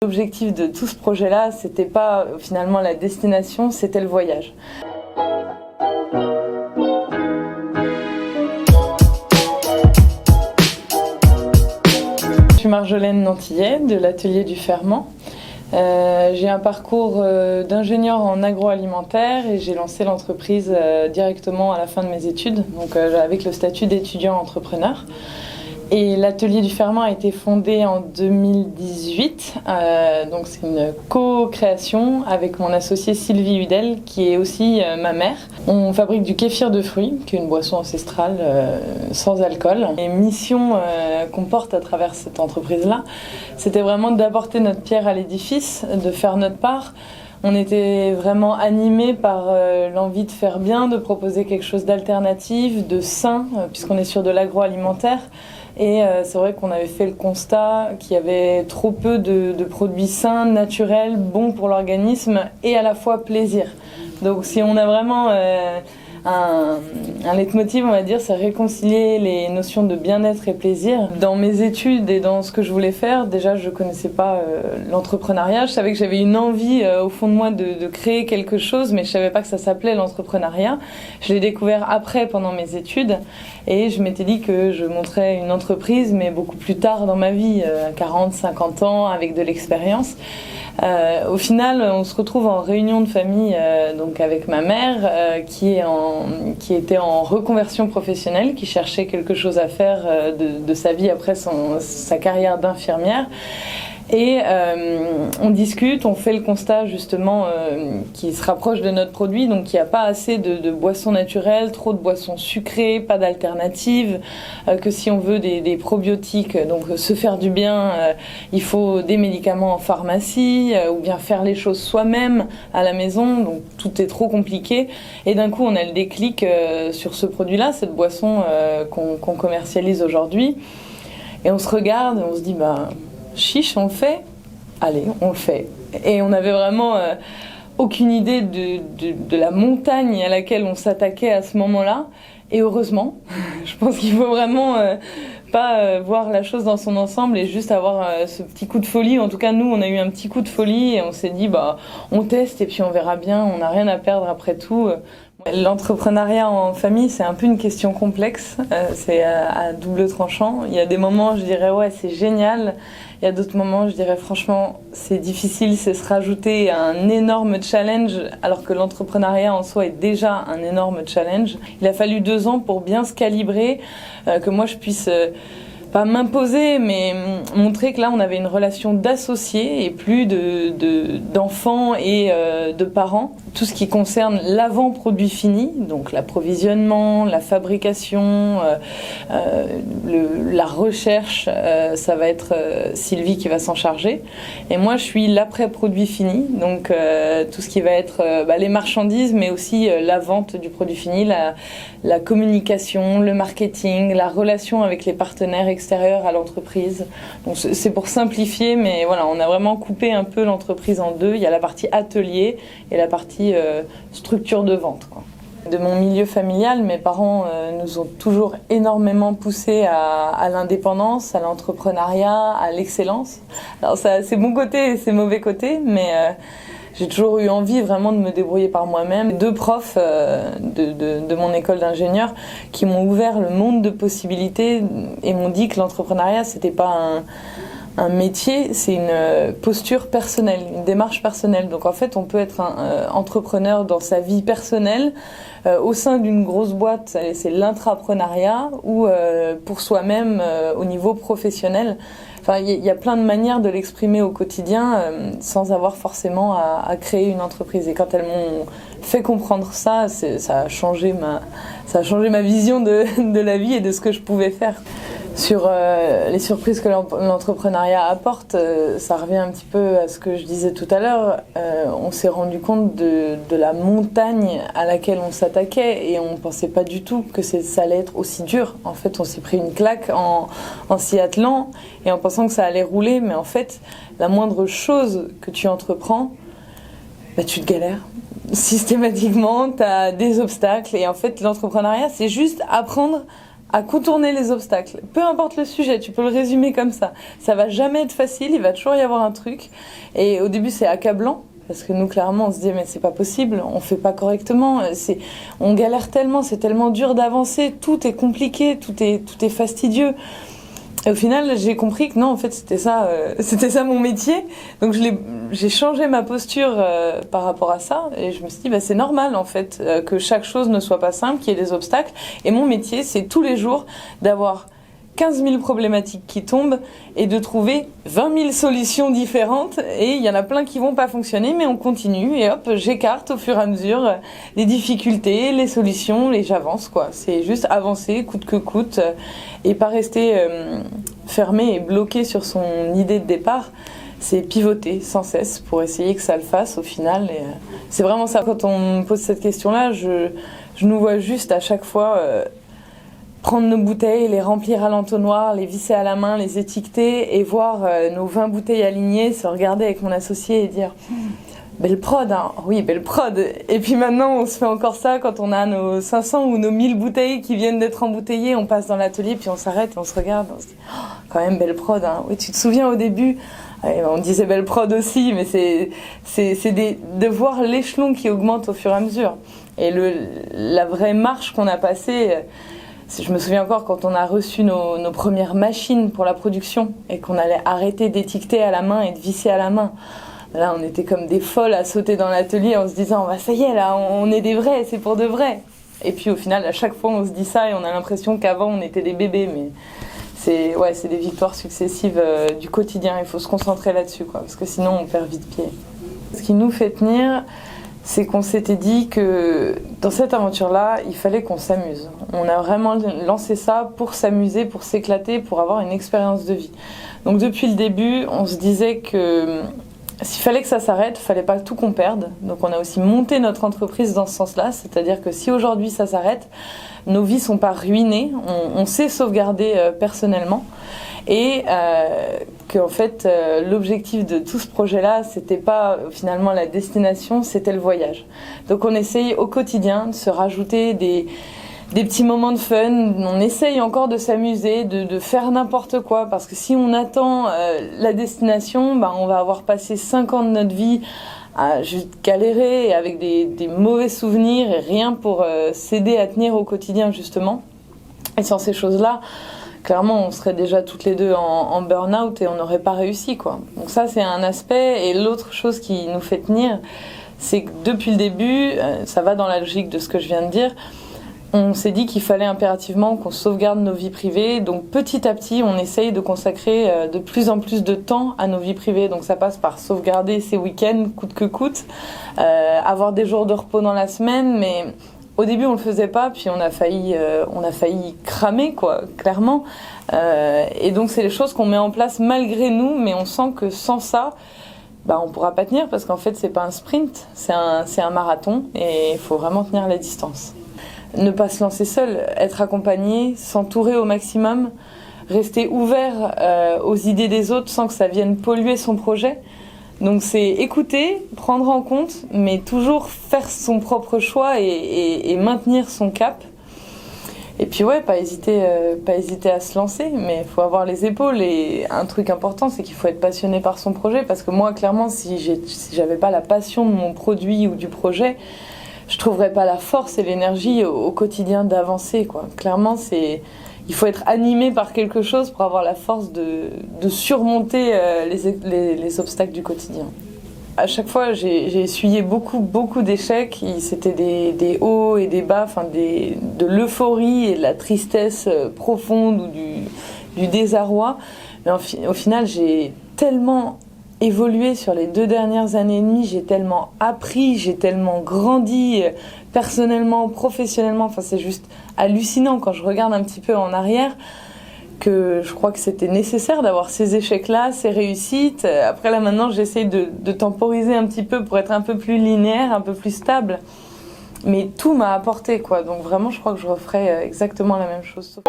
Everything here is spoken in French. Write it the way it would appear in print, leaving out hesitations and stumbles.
L'objectif de tout ce projet-là, c'était pas finalement la destination, c'était le voyage. Je suis Marjolaine Nantillet de l'atelier du Ferment. J'ai un parcours d'ingénieur en agroalimentaire et j'ai lancé l'entreprise directement à la fin de mes études, donc avec le statut d'étudiant entrepreneur. Et l'atelier du Ferment a été fondé en 2018, donc c'est une co-création avec mon associée Sylvie Hudel, qui est aussi ma mère. On fabrique du kéfir de fruits, qui est une boisson ancestrale sans alcool. Les missions qu'on porte à travers cette entreprise-là, c'était vraiment d'apporter notre pierre à l'édifice, de faire notre part. On était vraiment animés par l'envie de faire bien, de proposer quelque chose d'alternatif, de sain, puisqu'on est sur de l'agroalimentaire. Et c'est vrai qu'on avait fait le constat qu'il y avait trop peu de produits sains, naturels, bons pour l'organisme et à la fois plaisir. Donc si on a vraiment un leitmotiv, on va dire, c'est réconcilier les notions de bien-être et plaisir. Dans mes études et dans ce que je voulais faire, déjà je connaissais pas l'entrepreneuriat. Je savais que j'avais une envie au fond de moi de créer quelque chose, mais je savais pas que ça s'appelait l'entrepreneuriat. Je l'ai découvert après, pendant mes études, et je m'étais dit que je monterais une entreprise, mais beaucoup plus tard dans ma vie, 40, 50 ans, avec de l'expérience. Au final, on se retrouve en réunion de famille, donc avec ma mère, qui était en reconversion professionnelle, qui cherchait quelque chose à faire de sa vie après sa carrière d'infirmière. Et on discute, on fait le constat justement qui se rapproche de notre produit, donc il n'y a pas assez de boissons naturelles, trop de boissons sucrées, pas d'alternatives, que si on veut des probiotiques, donc se faire du bien, il faut des médicaments en pharmacie, ou bien faire les choses soi-même à la maison, donc tout est trop compliqué. Et d'un coup on a le déclic sur ce produit-là, cette boisson qu'on commercialise aujourd'hui, et on se regarde et on se dit chiche, on le fait. Allez, on le fait. Et on n'avait vraiment aucune idée de la montagne à laquelle on s'attaquait à ce moment-là. Et heureusement, je pense qu'il faut vraiment pas voir la chose dans son ensemble et juste avoir ce petit coup de folie. En tout cas, nous, on a eu un petit coup de folie et on s'est dit, on teste et puis on verra bien. On n'a rien à perdre après tout. L'entrepreneuriat en famille, c'est un peu une question complexe, c'est à double tranchant. Il y a des moments, je dirais, ouais, c'est génial. Il y a d'autres moments, je dirais, franchement, c'est difficile, c'est se rajouter à un énorme challenge, alors que l'entrepreneuriat en soi est déjà un énorme challenge. Il a fallu 2 ans pour bien se calibrer, que moi je puisse pas m'imposer, mais montrer que là on avait une relation d'associés et plus d'enfants et de parents. Tout ce qui concerne l'avant-produit fini, donc l'approvisionnement, la fabrication, la recherche, ça va être Sylvie qui va s'en charger. Et moi je suis l'après-produit fini, donc tout ce qui va être les marchandises, mais aussi la vente du produit fini, la communication, le marketing, la relation avec les partenaires extérieurs à l'entreprise. Donc c'est pour simplifier, mais voilà, on a vraiment coupé un peu l'entreprise en deux. Il y a la partie atelier et la partie structure de vente, quoi. De mon milieu familial, mes parents nous ont toujours énormément poussés à l'indépendance, à l'entrepreneuriat, à l'excellence. Alors ça, c'est bon côté et c'est mauvais côté, mais j'ai toujours eu envie vraiment de me débrouiller par moi-même. 2 profs de mon école d'ingénieur qui m'ont ouvert le monde de possibilités et m'ont dit que l'entrepreneuriat, c'était pas un métier, c'est une posture personnelle, une démarche personnelle. Donc en fait, on peut être un entrepreneur dans sa vie personnelle, au sein d'une grosse boîte, c'est l'intrapreneuriat, ou pour soi-même au niveau professionnel. Enfin, il y a plein de manières de l'exprimer au quotidien sans avoir forcément à créer une entreprise. Et quand elles m'ont fait comprendre ça, ça a changé ma vision de la vie et de ce que je pouvais faire. Sur les surprises que l'entrepreneuriat apporte, ça revient un petit peu à ce que je disais tout à l'heure. On s'est rendu compte de la montagne à laquelle on s'attaquait et on ne pensait pas du tout que ça allait être aussi dur. En fait, on s'est pris une claque en s'y attelant et en pensant que ça allait rouler. Mais en fait, la moindre chose que tu entreprends, tu te galères. Systématiquement, tu as des obstacles. Et en fait, l'entrepreneuriat, c'est juste apprendre à contourner les obstacles. Peu importe le sujet, tu peux le résumer comme ça. Ça va jamais être facile, il va toujours y avoir un truc. Et au début, c'est accablant. Parce que nous, clairement, on se dit, mais c'est pas possible, on fait pas correctement, on galère tellement, c'est tellement dur d'avancer, tout est compliqué, tout est fastidieux. Et au final, j'ai compris que non, en fait, c'était ça mon métier. Donc j'ai changé ma posture par rapport à ça, et je me suis dit, bah, c'est normal en fait que chaque chose ne soit pas simple, qu'il y ait des obstacles. Et mon métier, c'est tous les jours d'avoir 15 000 problématiques qui tombent et de trouver 20 000 solutions différentes. Et il y en a plein qui vont pas fonctionner, mais on continue et hop, j'écarte au fur et à mesure les difficultés, les solutions, et j'avance quoi. C'est juste avancer coûte que coûte et pas rester fermé et bloqué sur son idée de départ. C'est pivoter sans cesse pour essayer que ça le fasse au final. Et c'est vraiment ça. Quand on me pose cette question-là, je nous vois juste à chaque fois prendre nos bouteilles, les remplir à l'entonnoir, les visser à la main, les étiqueter et voir nos 20 bouteilles alignées, se regarder avec mon associé et dire belle prod, hein. Oui, belle prod. Et puis maintenant, on se fait encore ça quand on a nos 500 ou nos 1000 bouteilles qui viennent d'être embouteillées. On passe dans l'atelier, puis on s'arrête, on se regarde, on se dit oh, quand même belle prod, hein. Oui, tu te souviens au début, on disait belle prod aussi, mais c'est de voir l'échelon qui augmente au fur et à mesure. Et la vraie marche qu'on a passée, je me souviens encore quand on a reçu nos premières machines pour la production et qu'on allait arrêter d'étiqueter à la main et de visser à la main. Là, on était comme des folles à sauter dans l'atelier en se disant bah, ça y est, là, on est des vrais, c'est pour de vrai. Et puis au final, à chaque fois, on se dit ça et on a l'impression qu'avant, on était des bébés. Mais c'est des victoires successives du quotidien. Il faut se concentrer là-dessus, quoi, parce que sinon, on perd vite pied. Ce qui nous fait tenir, c'est qu'on s'était dit que dans cette aventure-là, il fallait qu'on s'amuse. On a vraiment lancé ça pour s'amuser, pour s'éclater, pour avoir une expérience de vie. Donc depuis le début, on se disait que s'il fallait que ça s'arrête, il fallait pas tout qu'on perde. Donc on a aussi monté notre entreprise dans ce sens-là, c'est-à-dire que si aujourd'hui ça s'arrête, nos vies sont pas ruinées, on sait sauvegarder personnellement. Et qu'en fait l'objectif de tout ce projet-là, c'était pas finalement la destination, c'était le voyage. Donc on essaye au quotidien de se rajouter des petits moments de fun, on essaye encore de s'amuser, de faire n'importe quoi, parce que si on attend la destination, bah, on va avoir passé 5 ans de notre vie à juste galérer avec des mauvais souvenirs et rien pour s'aider à tenir au quotidien justement. Et sans ces choses-là, clairement, on serait déjà toutes les deux en burn-out et on n'aurait pas réussi, quoi. Donc ça, c'est un aspect. Et l'autre chose qui nous fait tenir, c'est que depuis le début, ça va dans la logique de ce que je viens de dire, on s'est dit qu'il fallait impérativement qu'on sauvegarde nos vies privées. Donc petit à petit, on essaye de consacrer de plus en plus de temps à nos vies privées. Donc ça passe par sauvegarder ses week-ends, coûte que coûte, avoir des jours de repos dans la semaine, mais au début, on le faisait pas, puis on a failli cramer, quoi, clairement. Et donc, c'est les choses qu'on met en place malgré nous, mais on sent que sans ça, bah, on pourra pas tenir parce qu'en fait, c'est pas un sprint, c'est un marathon et il faut vraiment tenir la distance. Ne pas se lancer seul, être accompagné, s'entourer au maximum, rester ouvert aux idées des autres sans que ça vienne polluer son projet. Donc c'est écouter, prendre en compte, mais toujours faire son propre choix et maintenir son cap. Et puis ouais, pas hésiter à se lancer, mais il faut avoir les épaules. Et un truc important, c'est qu'il faut être passionné par son projet, parce que moi, clairement, si j'avais pas la passion de mon produit ou du projet, je trouverais pas la force et l'énergie au quotidien d'avancer, quoi. Clairement, il faut être animé par quelque chose pour avoir la force de surmonter les obstacles du quotidien. À chaque fois, j'ai essuyé beaucoup d'échecs. C'était des hauts et des bas, enfin de l'euphorie et de la tristesse profonde ou du désarroi. Mais au final, j'ai tellement évolué sur les 2 dernières années et demie, j'ai tellement appris, j'ai tellement grandi personnellement, professionnellement, enfin c'est juste hallucinant quand je regarde un petit peu en arrière que je crois que c'était nécessaire d'avoir ces échecs-là, ces réussites. Après là maintenant j'essaie de temporiser un petit peu pour être un peu plus linéaire, un peu plus stable, mais tout m'a apporté, quoi. Donc vraiment je crois que je referais exactement la même chose.